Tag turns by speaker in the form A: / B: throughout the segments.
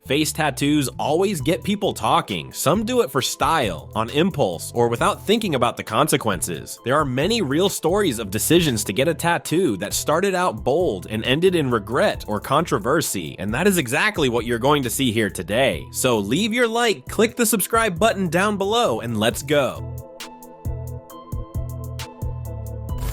A: Face tattoos always get people talking. Some do it for style, on impulse, or without thinking about the consequences. There are many real stories of decisions to get a tattoo that started out bold and ended in regret or controversy, and that is exactly what you're going to see here today. So leave your like, click the subscribe button down below, and let's go.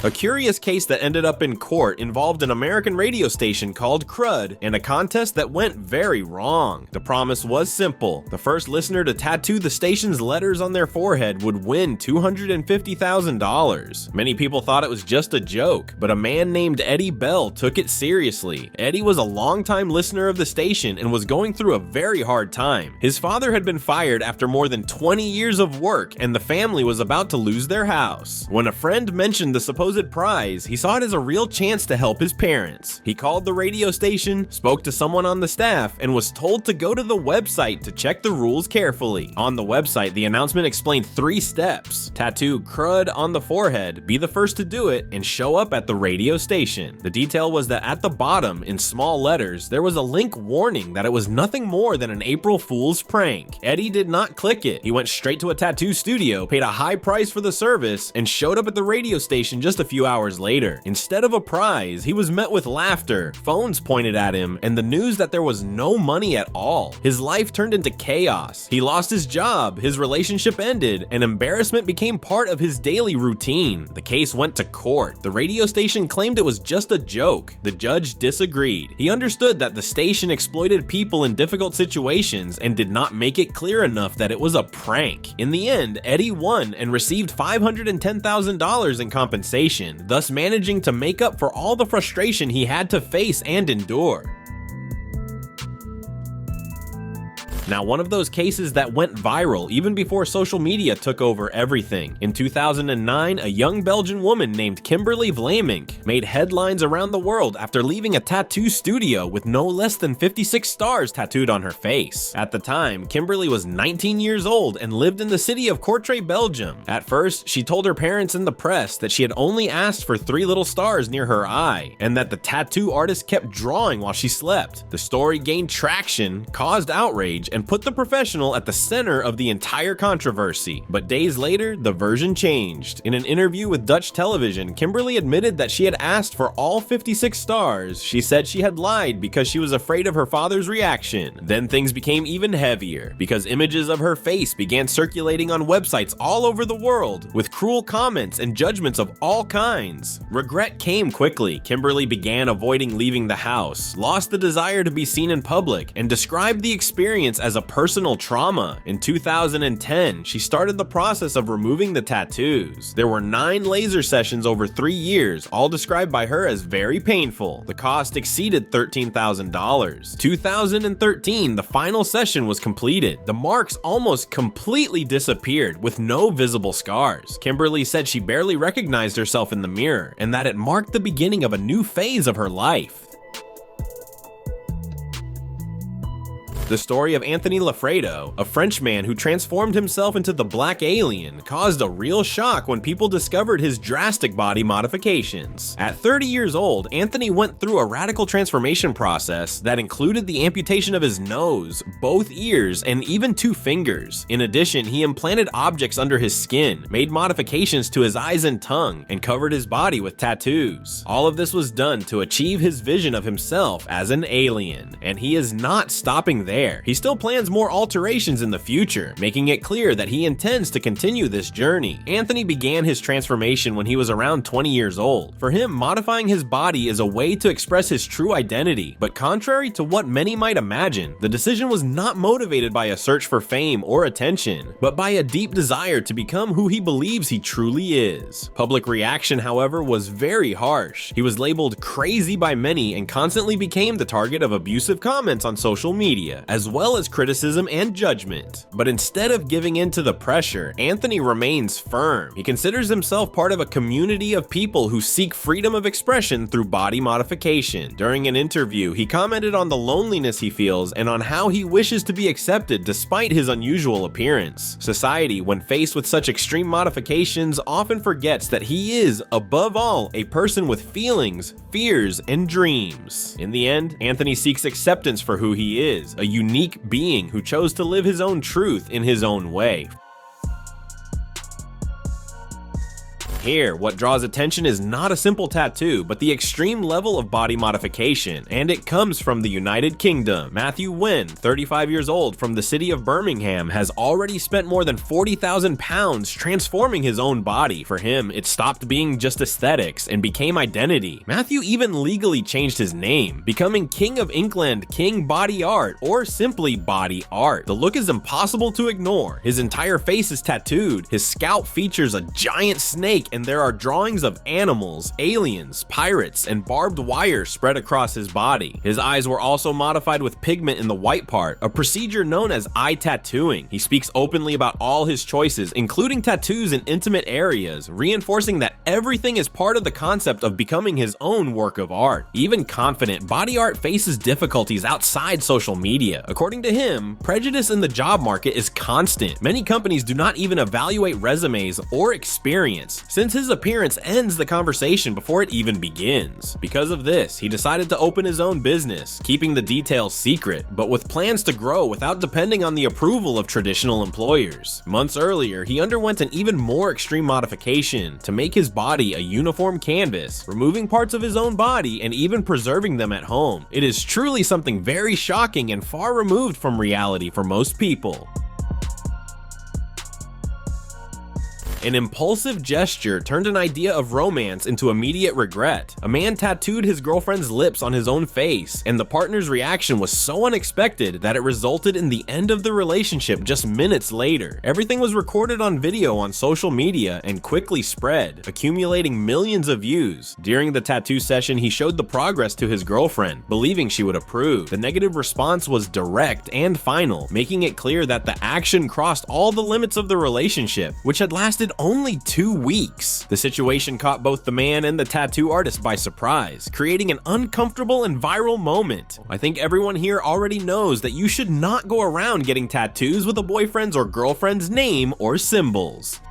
A: A curious case that ended up in court involved an American radio station called Crud and a contest that went very wrong. The promise was simple. The first listener to tattoo the station's letters on their forehead would win $250,000. Many people thought it was just a joke, but a man named Eddie Bell took it seriously. Eddie was a longtime listener of the station and was going through a very hard time. His father had been fired after more than 20 years of work, and the family was about to lose their house. When a friend mentioned the supposed prize, he saw it as a real chance to help his parents. He called the radio station, spoke to someone on the staff, and was told to go to the website to check the rules carefully. On the website, the announcement explained 3 steps. Tattoo Crud on the forehead, be the first to do it, and show up at the radio station. The detail was that at the bottom, in small letters, there was a link warning that it was nothing more than an April Fool's prank. Eddie did not click it. He went straight to a tattoo studio, paid a high price for the service, and showed up at the radio station just a few hours later. Instead of a prize, he was met with laughter, phones pointed at him, and the news that there was no money at all. His life turned into chaos. He lost his job, his relationship ended, and embarrassment became part of his daily routine. The case went to court. The radio station claimed it was just a joke. The judge disagreed. He understood that the station exploited people in difficult situations and did not make it clear enough that it was a prank. In the end, Eddie won and received $510,000 in compensation, thus managing to make up for all the frustration he had to face and endure. Now, one of those cases that went viral even before social media took over everything. In 2009, a young Belgian woman named Kimberly Vlamink made headlines around the world after leaving a tattoo studio with no less than 56 stars tattooed on her face. At the time, Kimberly was 19 years old and lived in the city of Courtrai, Belgium. At first, she told her parents and the press that she had only asked for 3 little stars near her eye, and that the tattoo artist kept drawing while she slept. The story gained traction, caused outrage, and put the professional at the center of the entire controversy. But days later, the version changed. In an interview with Dutch television, Kimberly admitted that she had asked for all 56 stars. She said she had lied because she was afraid of her father's reaction. Then things became even heavier, because images of her face began circulating on websites all over the world, with cruel comments and judgments of all kinds. Regret came quickly. Kimberly began avoiding leaving the house, lost the desire to be seen in public, and described the experience as a personal trauma. In 2010, she started the process of removing the tattoos. There were 9 laser sessions over 3 years, all described by her as very painful. The cost exceeded $13,000. 2013, the final session was completed. The marks almost completely disappeared with no visible scars. Kimberly said she barely recognized herself in the mirror and that it marked the beginning of a new phase of her life. The story of Anthony Lafredo, a Frenchman who transformed himself into the Black Alien, caused a real shock when people discovered his drastic body modifications. At 30 years old, Anthony went through a radical transformation process that included the amputation of his nose, both ears, and even 2 fingers. In addition, he implanted objects under his skin, made modifications to his eyes and tongue, and covered his body with tattoos. All of this was done to achieve his vision of himself as an alien, and he is not stopping there. He still plans more alterations in the future, making it clear that he intends to continue this journey. Anthony began his transformation when he was around 20 years old. For him, modifying his body is a way to express his true identity, but contrary to what many might imagine, the decision was not motivated by a search for fame or attention, but by a deep desire to become who he believes he truly is. Public reaction, however, was very harsh. He was labeled crazy by many and constantly became the target of abusive comments on social media, as well as criticism and judgment. But instead of giving in to the pressure, Anthony remains firm. He considers himself part of a community of people who seek freedom of expression through body modification. During an interview, he commented on the loneliness he feels and on how he wishes to be accepted despite his unusual appearance. Society, when faced with such extreme modifications, often forgets that he is, above all, a person with feelings, fears, and dreams. In the end, Anthony seeks acceptance for who he is, a unique being who chose to live his own truth in his own way. Here, what draws attention is not a simple tattoo, but the extreme level of body modification, and it comes from the United Kingdom. Matthew Wynn, 35 years old, from the city of Birmingham, has already spent more than £40,000 transforming his own body. For him, it stopped being just aesthetics and became identity. Matthew even legally changed his name, becoming King of England King Body Art, or simply Body Art. The look is impossible to ignore. His entire face is tattooed, his scalp features a giant snake, and there are drawings of animals, aliens, pirates, and barbed wire spread across his body. His eyes were also modified with pigment in the white part, a procedure known as eye tattooing. He speaks openly about all his choices, including tattoos in intimate areas, reinforcing that everything is part of the concept of becoming his own work of art. Even confident, Body Art faces difficulties outside social media. According to him, prejudice in the job market is constant. Many companies do not even evaluate resumes or experience, since his appearance ends the conversation before it even begins. Because of this, he decided to open his own business, keeping the details secret, but with plans to grow without depending on the approval of traditional employers. Months earlier, he underwent an even more extreme modification to make his body a uniform canvas, removing parts of his own body and even preserving them at home. It is truly something very shocking and far removed from reality for most people. An impulsive gesture turned an idea of romance into immediate regret. A man tattooed his girlfriend's lips on his own face, and the partner's reaction was so unexpected that it resulted in the end of the relationship just minutes later. Everything was recorded on video on social media and quickly spread, accumulating millions of views. During the tattoo session, he showed the progress to his girlfriend, believing she would approve. The negative response was direct and final, making it clear that the action crossed all the limits of the relationship, which had lasted only 2 weeks. The situation caught both the man and the tattoo artist by surprise, creating an uncomfortable and viral moment. I think everyone here already knows that you should not go around getting tattoos with a boyfriend's or girlfriend's name or symbols.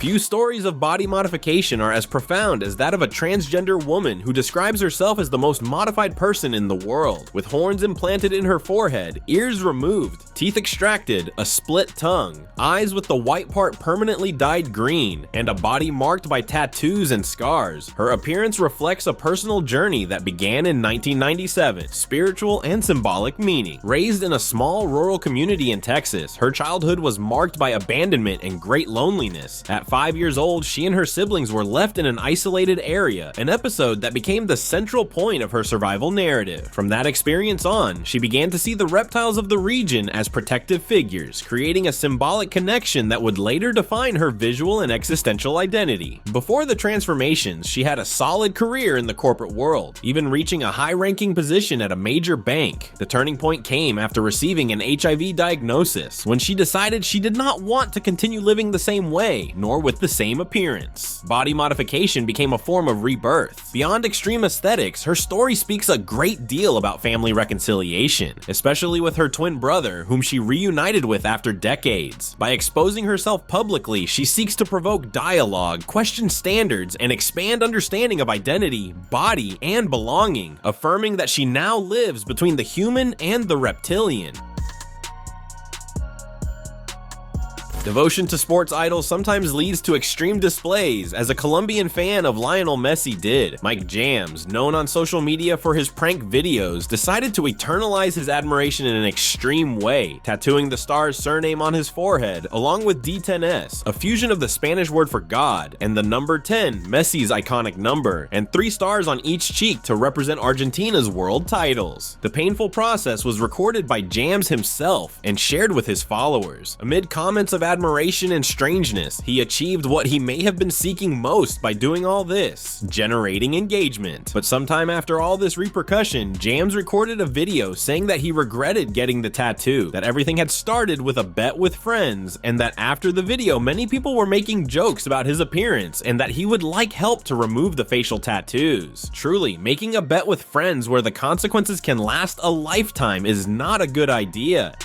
A: Few stories of body modification are as profound as that of a transgender woman who describes herself as the most modified person in the world, with horns implanted in her forehead, ears removed, teeth extracted, a split tongue, eyes with the white part permanently dyed green, and a body marked by tattoos and scars. Her appearance reflects a personal journey that began in 1997, spiritual and symbolic meaning. Raised in a small rural community in Texas, her childhood was marked by abandonment and great loneliness. At 5 years old, she and her siblings were left in an isolated area, an episode that became the central point of her survival narrative. From that experience on, she began to see the reptiles of the region as protective figures, creating a symbolic connection that would later define her visual and existential identity. Before the transformations, she had a solid career in the corporate world, even reaching a high-ranking position at a major bank. The turning point came after receiving an HIV diagnosis, when she decided she did not want to continue living the same way, nor with the same appearance. Body modification became a form of rebirth. Beyond extreme aesthetics, her story speaks a great deal about family reconciliation, especially with her twin brother, whom she reunited with after decades. By exposing herself publicly, she seeks to provoke dialogue, question standards, and expand understanding of identity, body, and belonging, affirming that she now lives between the human and the reptilian. Devotion to sports idols sometimes leads to extreme displays, as a Colombian fan of Lionel Messi did. Mike Jams, known on social media for his prank videos, decided to eternalize his admiration in an extreme way, tattooing the star's surname on his forehead, along with D10S, a fusion of the Spanish word for God, and the number 10, Messi's iconic number, and 3 stars on each cheek to represent Argentina's world titles. The painful process was recorded by Jams himself and shared with his followers. Amid comments of admiration and strangeness, he achieved what he may have been seeking most by doing all this: generating engagement. But sometime after all this repercussion, Jams recorded a video saying that he regretted getting the tattoo, that everything had started with a bet with friends, and that after the video many people were making jokes about his appearance and that he would like help to remove the facial tattoos. Truly, making a bet with friends where the consequences can last a lifetime is not a good idea.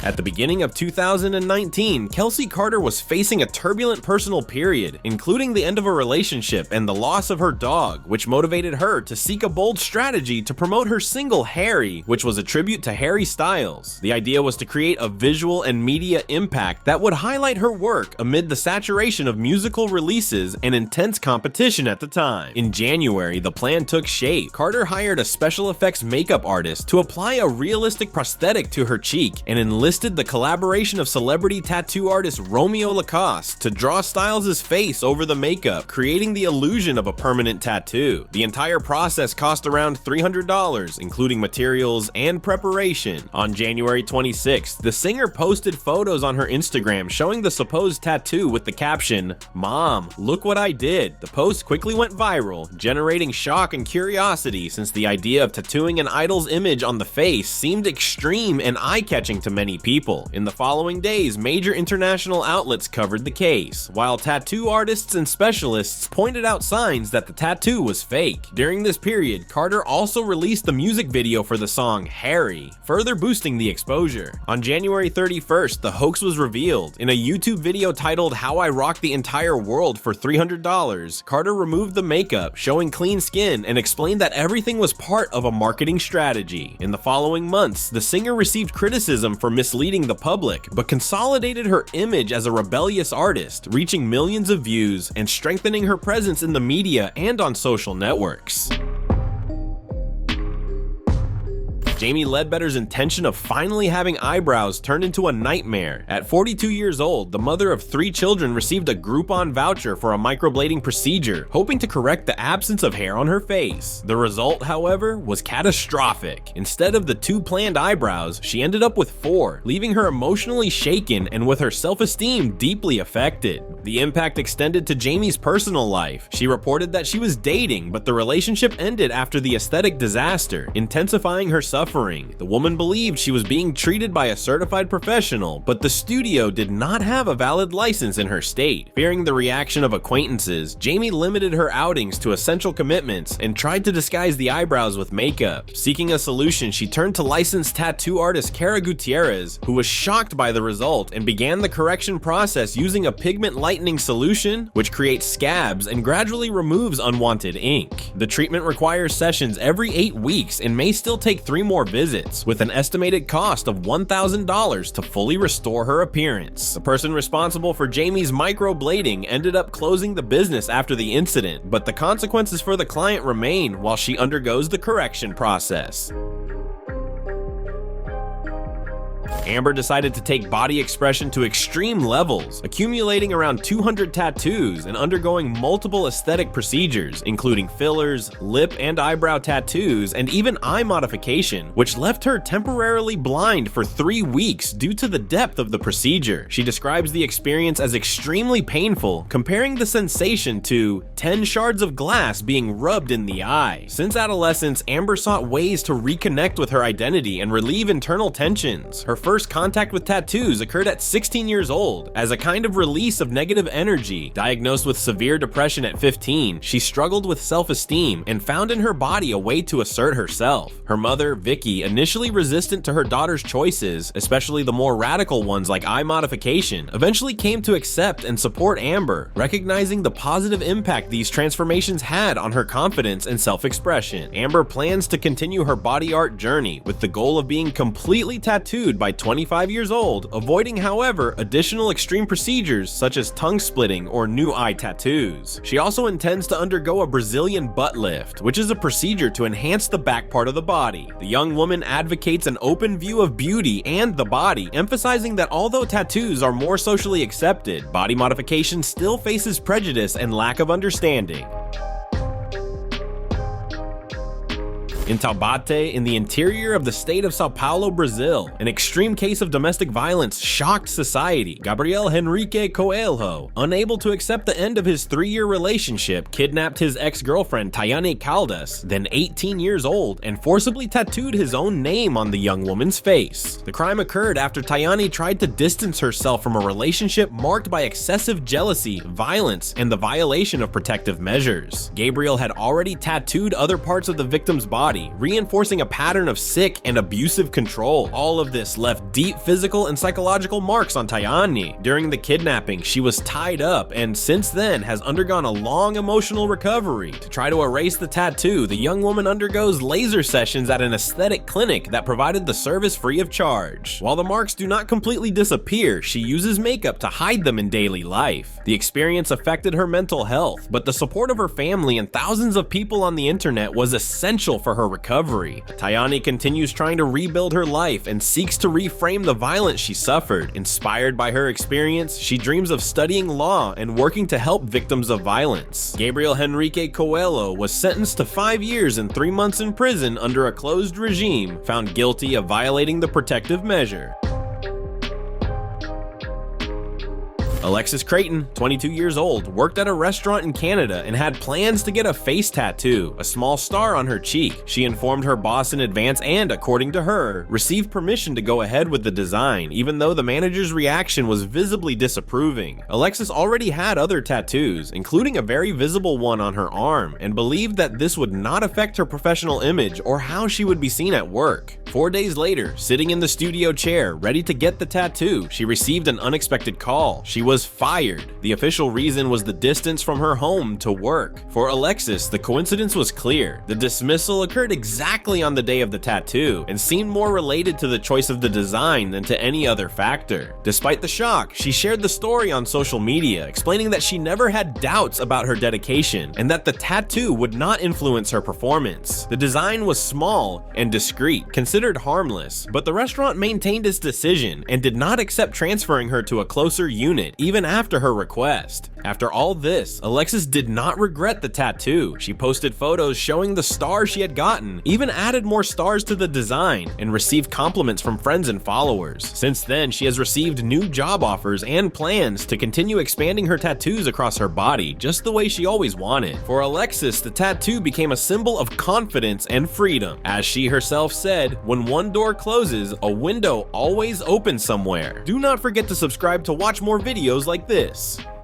A: At the beginning of 2019, Kelsey Carter was facing a turbulent personal period, including the end of a relationship and the loss of her dog, which motivated her to seek a bold strategy to promote her single Harry, which was a tribute to Harry Styles. The idea was to create a visual and media impact that would highlight her work amid the saturation of musical releases and intense competition at the time. In January, the plan took shape. Carter hired a special effects makeup artist to apply a realistic prosthetic to her cheek and enlisted the collaboration of celebrity tattoo artist Romeo Lacoste to draw Styles' face over the makeup, creating the illusion of a permanent tattoo. The entire process cost around $300, including materials and preparation. On January 26th, the singer posted photos on her Instagram showing the supposed tattoo with the caption, "Mom, look what I did." The post quickly went viral, generating shock and curiosity since the idea of tattooing an idol's image on the face seemed extreme and eye-catching to many people. In the following days, major international outlets covered the case, while tattoo artists and specialists pointed out signs that the tattoo was fake. During this period, Carter also released the music video for the song Harry, further boosting the exposure. On January 31st, the hoax was revealed. In a YouTube video titled "How I Rocked the Entire World for $300, Carter removed the makeup, showing clean skin, and explained that everything was part of a marketing strategy. In the following months, the singer received criticism for misleading the public, but consolidated her image as a rebellious artist, reaching millions of views and strengthening her presence in the media and on social networks. Jamie Ledbetter's intention of finally having eyebrows turned into a nightmare. At 42 years old, the mother of 3 children received a Groupon voucher for a microblading procedure, hoping to correct the absence of hair on her face. The result, however, was catastrophic. Instead of the 2 planned eyebrows, she ended up with 4, leaving her emotionally shaken and with her self-esteem deeply affected. The impact extended to Jamie's personal life. She reported that she was dating, but the relationship ended after the aesthetic disaster, intensifying her suffering. The woman believed she was being treated by a certified professional, but the studio did not have a valid license in her state. Fearing the reaction of acquaintances, Jamie limited her outings to essential commitments and tried to disguise the eyebrows with makeup. Seeking a solution, she turned to licensed tattoo artist Kara Gutierrez, who was shocked by the result and began the correction process using a pigment lightening solution, which creates scabs and gradually removes unwanted ink. The treatment requires sessions every 8 weeks and may still take 3 more visits, with an estimated cost of $1,000 to fully restore her appearance. The person responsible for Jamie's microblading ended up closing the business after the incident, but the consequences for the client remain while she undergoes the correction process. Amber decided to take body expression to extreme levels, accumulating around 200 tattoos and undergoing multiple aesthetic procedures, including fillers, lip and eyebrow tattoos, and even eye modification, which left her temporarily blind for 3 weeks due to the depth of the procedure. She describes the experience as extremely painful, comparing the sensation to 10 shards of glass being rubbed in the eye. Since adolescence, Amber sought ways to reconnect with her identity and relieve internal tensions. Her first contact with tattoos occurred at 16 years old as a kind of release of negative energy. Diagnosed with severe depression at 15, she struggled with self-esteem and found in her body a way to assert herself. Her mother, Vicky, initially resistant to her daughter's choices, especially the more radical ones like eye modification, eventually came to accept and support Amber, recognizing the positive impact these transformations had on her confidence and self-expression. Amber plans to continue her body art journey with the goal of being completely tattooed by 25 years old, avoiding, however, additional extreme procedures such as tongue splitting or new eye tattoos. She also intends to undergo a Brazilian butt lift, which is a procedure to enhance the back part of the body. The young woman advocates an open view of beauty and the body, emphasizing that although tattoos are more socially accepted, body modification still faces prejudice and lack of understanding. In Taubaté, in the interior of the state of Sao Paulo, Brazil, an extreme case of domestic violence shocked society. Gabriel Henrique Coelho, unable to accept the end of his 3-year relationship, kidnapped his ex-girlfriend Tayane Caldas, then 18 years old, and forcibly tattooed his own name on the young woman's face. The crime occurred after Tayane tried to distance herself from a relationship marked by excessive jealousy, violence, and the violation of protective measures. Gabriel had already tattooed other parts of the victim's body, body, reinforcing a pattern of sick and abusive control. All of this left deep physical and psychological marks on Tayani. During the kidnapping, she was tied up and since then has undergone a long emotional recovery. To try to erase the tattoo, the young woman undergoes laser sessions at an aesthetic clinic that provided the service free of charge. While the marks do not completely disappear, she uses makeup to hide them in daily life. The experience affected her mental health, but the support of her family and thousands of people on the internet was essential for her recovery. Tayani continues trying to rebuild her life and seeks to reframe the violence she suffered. Inspired by her experience, she dreams of studying law and working to help victims of violence. Gabriel Henrique Coelho was sentenced to 5 years and 3 months in prison under a closed regime, found guilty of violating the protective measure. Alexis Creighton, 22 years old, worked at a restaurant in Canada and had plans to get a face tattoo, a small star on her cheek. She informed her boss in advance and, according to her, received permission to go ahead with the design, even though the manager's reaction was visibly disapproving. Alexis already had other tattoos, including a very visible one on her arm, and believed that this would not affect her professional image or how she would be seen at work. 4 days later, sitting in the studio chair, ready to get the tattoo, she received an unexpected call. She was fired. The official reason was the distance from her home to work. For Alexis, the coincidence was clear. The dismissal occurred exactly on the day of the tattoo and seemed more related to the choice of the design than to any other factor. Despite the shock, she shared the story on social media, explaining that she never had doubts about her dedication and that the tattoo would not influence her performance. The design was small and discreet, considered harmless, but the restaurant maintained its decision and did not accept transferring her to a closer unit even after her request. After all this, Alexis did not regret the tattoo. She posted photos showing the star she had gotten, even added more stars to the design, and received compliments from friends and followers. Since then, she has received new job offers and plans to continue expanding her tattoos across her body, just the way she always wanted. For Alexis, the tattoo became a symbol of confidence and freedom. As she herself said, "When one door closes, a window always opens somewhere." Do not forget to subscribe to watch more videos like this.